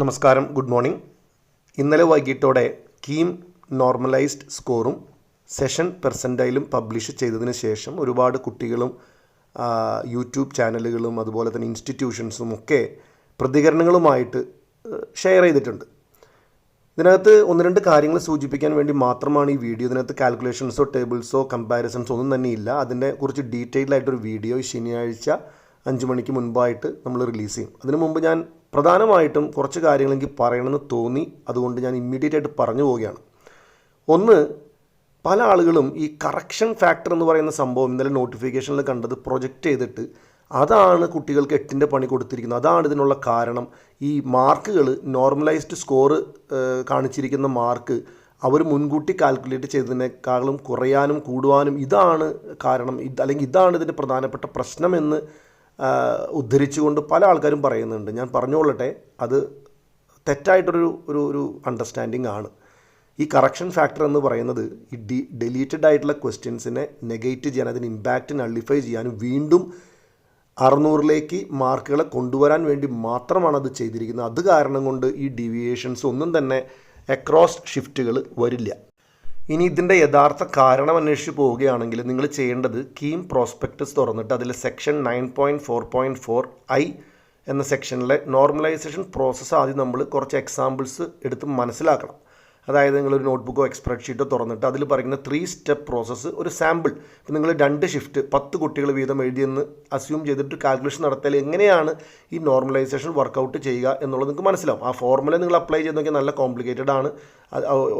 നമസ്കാരം, good morning. ഇന്നലെ വൈകിട്ടോടെ കീം നോർമലൈസ്ഡ് സ്കോറും സെഷൻ പെർസെൻറ്റൈലും പബ്ലിഷ് ചെയ്തതിന് ശേഷം ഒരുപാട് കുട്ടികളും യൂട്യൂബ് ചാനലുകളും അതുപോലെ തന്നെ ഇൻസ്റ്റിറ്റ്യൂഷൻസും ഒക്കെ പ്രതികരണങ്ങളുമായിട്ട് ഷെയർ ചെയ്തിട്ടുണ്ട്. ഇതിനകത്ത് ഒന്ന് രണ്ട് കാര്യങ്ങൾ സൂചിപ്പിക്കാൻ വേണ്ടി മാത്രമാണ് ഈ വീഡിയോ. ഇതിനകത്ത് കാൽക്കുലേഷൻസോ ടേബിൾസോ കമ്പാരിസൺസോ ഒന്നും തന്നെ ഇല്ല. അതിൻ്റെ കുറിച്ച് ഡീറ്റെയിൽഡ് ആയിട്ടൊരു വീഡിയോ ശനിയാഴ്ച 5 മണിക്ക് മുൻപായിട്ട് നമ്മൾ റിലീസ് ചെയ്യും. അതിനു മുമ്പ് ഞാൻ പ്രധാനമായിട്ടും കുറച്ച് കാര്യങ്ങൾ എനിക്ക് പറയണമെന്ന് തോന്നി, അതുകൊണ്ട് ഞാൻ ഇമ്മീഡിയറ്റ് ആയിട്ട് പറഞ്ഞു പോവുകയാണ്. ഒന്ന്, പല ആളുകളും ഈ കറക്ഷൻ ഫാക്ടർ എന്ന് പറയുന്ന സംഭവം ഇന്നലെ നോട്ടിഫിക്കേഷനിൽ കണ്ടത് പ്രൊജക്റ്റ് ചെയ്തിട്ട് അതാണ് കുട്ടികൾക്ക് 8ൻ്റെ പണി കൊടുത്തിരിക്കുന്നത്, അതാണ് ഇതിനുള്ള കാരണം. ഈ മാർക്കുകൾ നോർമലൈസ്ഡ് സ്കോർ കാണിച്ചിരിക്കുന്ന മാർക്ക് അവർ മുൻകൂട്ടി കാൽക്കുലേറ്റ് ചെയ്തതിനേക്കാളും കുറയാനും കൂടുവാനും ഇതാണ് കാരണം, അല്ലെങ്കിൽ ഇതാണ് ഇതിൻ്റെ പ്രധാനപ്പെട്ട പ്രശ്നമെന്ന് ഉദ്ധരിച്ചുകൊണ്ട് പല ആൾക്കാരും പറയുന്നുണ്ട്. ഞാൻ പറഞ്ഞുകൊള്ളട്ടെ, അത് തെറ്റായിട്ടൊരു അണ്ടർസ്റ്റാൻഡിങ് ആണ്. ഈ കറക്ഷൻ ഫാക്ടർ എന്ന് പറയുന്നത് ഈ ഡിലീറ്റഡ് ആയിട്ടുള്ള ക്വസ്റ്റ്യൻസിനെ നെഗേറ്റ് ചെയ്യാൻ, അതിന് ഇമ്പാക്റ്റ് നള്ളിഫൈ ചെയ്യാനും വീണ്ടും 600ലേക്ക് മാർക്കുകളെ കൊണ്ടുവരാൻ വേണ്ടി മാത്രമാണ് അത് ചെയ്തിരിക്കുന്നത്. അത് കാരണം കൊണ്ട് ഈ ഡീവിയേഷൻസ് ഒന്നും തന്നെ അക്രോസ് ഷിഫ്റ്റുകൾ വരില്ല. ഇനി ഇതിൻ്റെ യഥാർത്ഥ കാരണം അന്വേഷിച്ച് പോവുകയാണെങ്കിൽ നിങ്ങൾ ചെയ്യേണ്ടത് കീം പ്രോസ്പെക്ടസ് തുറന്നിട്ട് അതിൽ സെക്ഷൻ 9.4.4 എന്ന സെക്ഷനിലെ നോർമലൈസേഷൻ പ്രോസസ്സ് ആദ്യം നമ്മൾ കുറച്ച് എക്സാമ്പിൾസ് എടുത്ത് മനസ്സിലാക്കണം. അതായത് നിങ്ങളൊരു നോട്ട്ബുക്കോ സ്പ്രെഡ്ഷീറ്റോ തുറന്നിട്ട് അതിൽ പറയുന്ന 3 സ്റ്റെപ്പ് പ്രോസസ്സ് ഒരു സാമ്പിൾ, ഇപ്പം നിങ്ങൾ 2 ഷിഫ്റ്റ് 10 കുട്ടികൾ വീതം എഴുതിയെന്ന് അസ്യൂം ചെയ്തിട്ട് കാൽക്കുലേഷൻ നടത്തിയാൽ എങ്ങനെയാണ് ഈ നോർമലൈസേഷൻ വർക്കൗട്ട് ചെയ്യുക എന്നുള്ളത് നിങ്ങൾക്ക് മനസ്സിലാവും. ആ ഫോർമുല നിങ്ങൾ അപ്ലൈ ചെയ്ത് നോക്കിയാൽ നല്ല കോംപ്ലിക്കേറ്റഡ് ആണ്.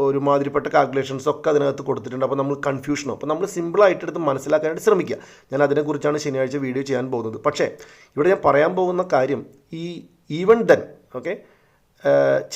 ഒരുമാതിരിപ്പെട്ട കാൽക്കുലേഷൻസ് ഒക്കെ അതിനകത്ത് കൊടുത്തിട്ടുണ്ട്. അപ്പോൾ നമ്മൾ കൺഫ്യൂഷനോ, അപ്പോൾ നമ്മൾ സിമ്പിളായിട്ട് എടുത്ത് മനസ്സിലാക്കാനായിട്ട് ശ്രമിക്കുക. ഞാൻ അതിനെക്കുറിച്ചാണ് ശനിയാഴ്ച വീഡിയോ ചെയ്യാൻ പോകുന്നത്. പക്ഷേ ഇവിടെ ഞാൻ പറയാൻ പോകുന്ന കാര്യം, ഈ ഈവൻ ദെൻ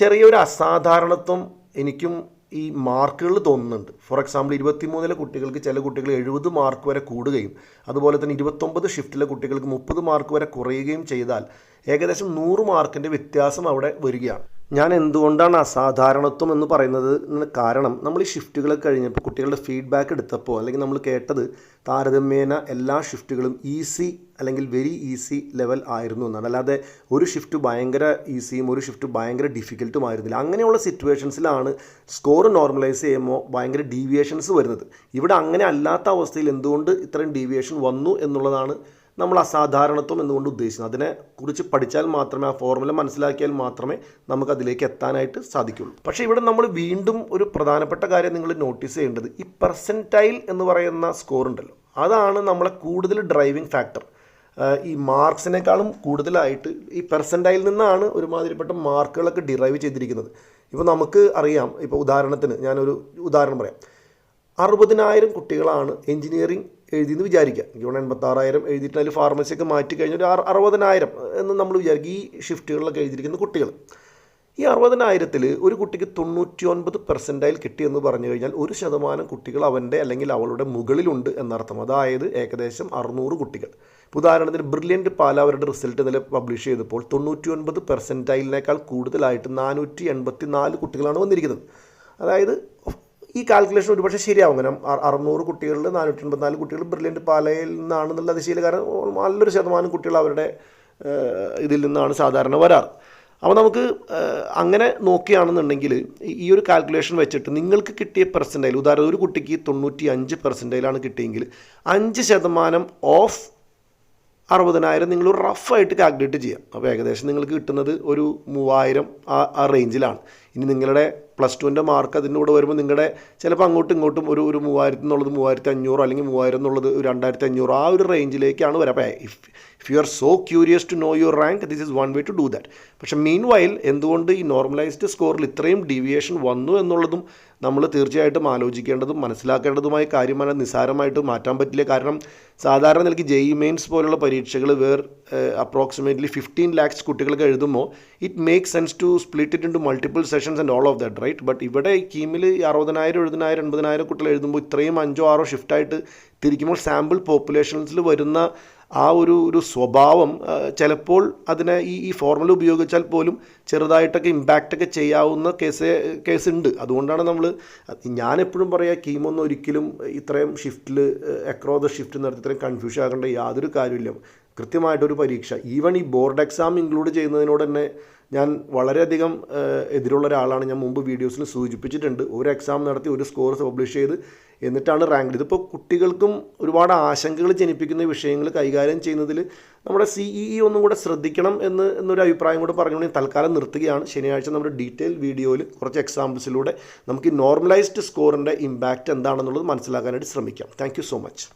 ചെറിയൊരു അസാധാരണത്വം എനിക്കും ഈ മാർക്കുകൾ തോന്നുന്നുണ്ട്. ഫോർ എക്സാമ്പിൾ 23 കുട്ടികൾക്ക് ചില കുട്ടികൾ 70 മാർക്ക് വരെ കൂടുകയും അതുപോലെ തന്നെ 29 ഷിഫ്റ്റിലെ കുട്ടികൾക്ക് 30 മാർക്ക് വരെ കുറയുകയും ചെയ്താൽ ഏകദേശം 100 മാർക്കിൻ്റെ വ്യത്യാസം അവിടെ വരികയാണ്. ഞാൻ എന്തുകൊണ്ടാണ് അസാധാരണത്വം എന്ന് പറയുന്നത്? കാരണം നമ്മൾ ഈ ഷിഫ്റ്റുകളൊക്കെ കഴിഞ്ഞപ്പോൾ കുട്ടികളുടെ ഫീഡ്ബാക്ക് എടുത്തപ്പോൾ, അല്ലെങ്കിൽ നമ്മൾ കേട്ടത് താരതമ്യേന എല്ലാ ഷിഫ്റ്റുകളും ഈസി അല്ലെങ്കിൽ വെരി ഈസി ലെവൽ ആയിരുന്നു എന്നാണ്. അല്ലാതെ ഒരു ഷിഫ്റ്റ് ഭയങ്കര ഈസിയും ഒരു ഷിഫ്റ്റ് ഭയങ്കര ഡിഫിക്കൽട്ടും ആയിരുന്നില്ല. അങ്ങനെയുള്ള സിറ്റുവേഷൻസിലാണ് സ്കോർ നോർമലൈസ് ചെയ്യുമ്പോൾ ഭയങ്കര ഡീവിയേഷൻസ് വരുന്നത്. ഇവിടെ അങ്ങനെ അല്ലാത്ത അവസ്ഥയിൽ എന്തുകൊണ്ട് ഇത്രയും ഡീവിയേഷൻ വന്നു എന്നുള്ളതാണ് നമ്മൾ അസാധാരണത്വം എന്നുകൊണ്ട് ഉദ്ദേശിക്കുന്നത്. അതിനെക്കുറിച്ച് പഠിച്ചാൽ മാത്രമേ, ആ ഫോർമുല മനസ്സിലാക്കിയാൽ മാത്രമേ നമുക്കതിലേക്ക് എത്താനായിട്ട് സാധിക്കുള്ളൂ. പക്ഷേ ഇവിടെ നമ്മൾ വീണ്ടും ഒരു പ്രധാനപ്പെട്ട കാര്യം നിങ്ങൾ നോട്ടീസ് ചെയ്യേണ്ടത്, ഈ പെർസെൻറ്റൈൽ എന്ന് പറയുന്ന സ്കോർ ഉണ്ടല്ലോ, അതാണ് നമ്മളെ കൂടുതൽ ഡ്രൈവിംഗ് ഫാക്ടർ. ഈ മാർക്സിനേക്കാളും കൂടുതലായിട്ട് ഈ പെർസെൻറ്റൈൽ നിന്നാണ് ഒരുമാതിരിപ്പെട്ട മാർക്കുകളൊക്കെ ഡിറൈവ് ചെയ്തിരിക്കുന്നത്. ഇപ്പോൾ നമുക്ക് അറിയാം, ഇപ്പോൾ ഉദാഹരണത്തിന് ഞാനൊരു ഉദാഹരണം പറയാം. 60,000 കുട്ടികളാണ് എഞ്ചിനീയറിംഗ് എഴുതിയെന്ന് വിചാരിക്കുക. എനിക്ക് 86,000 എഴുതിയിട്ട് അതിൽ ഫാർമസിയൊക്കെ മാറ്റി കഴിഞ്ഞാൽ ഒരു 60,000 എന്ന് നമ്മൾ വിചാരിക്കും. ഈ ഷിഫ്റ്റുകളിലൊക്കെ എഴുതിയിരിക്കുന്ന കുട്ടികൾ, ഈ 60,000-ൽ ഒരു കുട്ടിക്ക് 99% കിട്ടിയെന്ന് പറഞ്ഞു കഴിഞ്ഞാൽ 1% കുട്ടികൾ അവൻ്റെ അല്ലെങ്കിൽ അവളുടെ മുകളിലുണ്ട് എന്നർത്ഥം. അതായത് ഏകദേശം 600 കുട്ടികൾ. ഉദാഹരണത്തിന് ബ്രില്യൻ്റ് പാല അവരുടെ റിസൾട്ട് ഇന്നലെ പബ്ലിഷ് ചെയ്തപ്പോൾ 99%-നേക്കാൾ കൂടുതലായിട്ട് 484 കുട്ടികളാണ് വന്നിരിക്കുന്നത്. അതായത് ഈ കാൽക്കുലേഷൻ ഒരുപക്ഷെ ശരിയാവും. കാരണം 600 കുട്ടികളിൽ 484 കുട്ടികൾ ബ്രില്യൻ്റ് പാലയിൽ നിന്നാണെന്നുള്ള അതിശയില്ല. കാരണം നല്ലൊരു ശതമാനം കുട്ടികൾ അവരുടെ ഇതിൽ നിന്നാണ് സാധാരണ വരാറ്. അപ്പോൾ നമുക്ക് അങ്ങനെ നോക്കുകയാണെന്നുണ്ടെങ്കിൽ ഈ ഒരു കാൽക്കുലേഷൻ വെച്ചിട്ട് നിങ്ങൾക്ക് കിട്ടിയ പെർസെൻറ്റൈൽ, ഉദാഹരണം ഒരു കുട്ടിക്ക് 95%-ലാണ് കിട്ടിയെങ്കിൽ 5% ഓഫ് 60,000 നിങ്ങൾ റഫായിട്ട് കാൽക്കുലേറ്റ് ചെയ്യാം. അപ്പോൾ ഏകദേശം നിങ്ങൾക്ക് കിട്ടുന്നത് ഒരു 3000 ആ റേഞ്ചിലാണ്. ഇനി നിങ്ങളുടെ +2ൻ്റെ മാർക്ക് അതിൻ്റെ കൂടെ വരുമ്പോൾ നിങ്ങളുടെ ചിലപ്പോൾ അങ്ങോട്ടും ഇങ്ങോട്ടും ഒരു 3000 എന്നുള്ളത് 3500 അല്ലെങ്കിൽ 3000 എന്നുള്ളത് 2500 ആ ഒരു റേഞ്ചിലേക്കാണ് വരിക. അപ്പോൾ if you are so curious to know your rank, this is one way to do that. പക്ഷേ മീൻ വൈൽ എന്തുകൊണ്ട് ഈ നോർമലൈസ്ഡ് സ്കോറിൽ ഇത്രയും ഡീവിയേഷൻ വന്നു എന്നുള്ളതും നമ്മൾ തീർച്ചയായിട്ടും ആലോചിക്കേണ്ടതും മനസ്സിലാക്കേണ്ടതുമായ കാര്യമാണ്. നിസ്സാരമായിട്ട് മാറ്റാൻ പറ്റില്ല. കാരണം സാധാരണ നിലയ്ക്ക് JEE മെയിൻസ് പോലുള്ള പരീക്ഷകൾ അപ്രോക്സിമേറ്റ്ലി 15 lakhs കുട്ടികൾക്ക് എഴുതുമ്പോൾ it make sense to split it into multiple sessions and all of that, right? But ഇവിടെ കീമിൽ 60,000, 70,000, 80,000 കുട്ടികൾ എഴുതുമ്പോൾ ഇത്രയും 5-6 ഷിഫ്റ്റായിട്ട് തിരിക്കുമ്പോൾ സാമ്പിൾ പോപ്പുലേഷൻസിൽ വരുന്ന ആ ഒരു സ്വഭാവം ചിലപ്പോൾ അതിനെ ഈ ഫോർമുല ഉപയോഗിച്ചാൽ പോലും ചെറുതായിട്ടൊക്കെ ഇമ്പാക്റ്റൊക്കെ ചെയ്യാവുന്ന കേസ് ഉണ്ട്. അതുകൊണ്ടാണ് ഞാനെപ്പോഴും പറയുക, കീമൊന്നും ഒരിക്കലും ഇത്രയും ഷിഫ്റ്റിൽ അക്രോസ് ദ ഷിഫ്റ്റ് നടത്തി ഇത്രയും കൺഫ്യൂഷൻ ആകേണ്ട യാതൊരു കാര്യമില്ല. കൃത്യമായിട്ടൊരു പരീക്ഷ, ഈവൻ ഈ ബോർഡ് എക്സാം ഇൻക്ലൂഡ് ചെയ്യുന്നതിനോട് തന്നെ ഞാൻ വളരെയധികം എതിരുള്ള ഒരാളാണ്. ഞാൻ മുമ്പ് വീഡിയോസിൽ സൂചിപ്പിച്ചിട്ടുണ്ട്. ഒരു എക്സാം നടത്തി ഒരു സ്കോർ പബ്ലിഷ് ചെയ്ത് എന്നിട്ടാണ് റാങ്ക്. ഇതിപ്പോൾ കുട്ടികൾക്കും ഒരുപാട് ആശങ്കകൾ ജനിപ്പിക്കുന്ന വിഷയങ്ങൾ കൈകാര്യം ചെയ്യുന്നതിൽ നമ്മുടെ CEE ഒന്നും കൂടെ ശ്രദ്ധിക്കണം എന്നൊരു അഭിപ്രായം കൂടെ പറഞ്ഞുകൊണ്ട് തൽക്കാലം നിർത്തുകയാണ്. ശനിയാഴ്ച നമ്മുടെ ഡീറ്റെയിൽ വീഡിയോയിൽ കുറച്ച് എക്സാമ്പിൾസിലൂടെ നമുക്ക് ഈ നോർമലൈസ്ഡ് സ്കോറിൻ്റെ ഇമ്പാക്റ്റ് എന്താണെന്നുള്ളത് മനസ്സിലാക്കാനായിട്ട് ശ്രമിക്കാം. Thank you so much.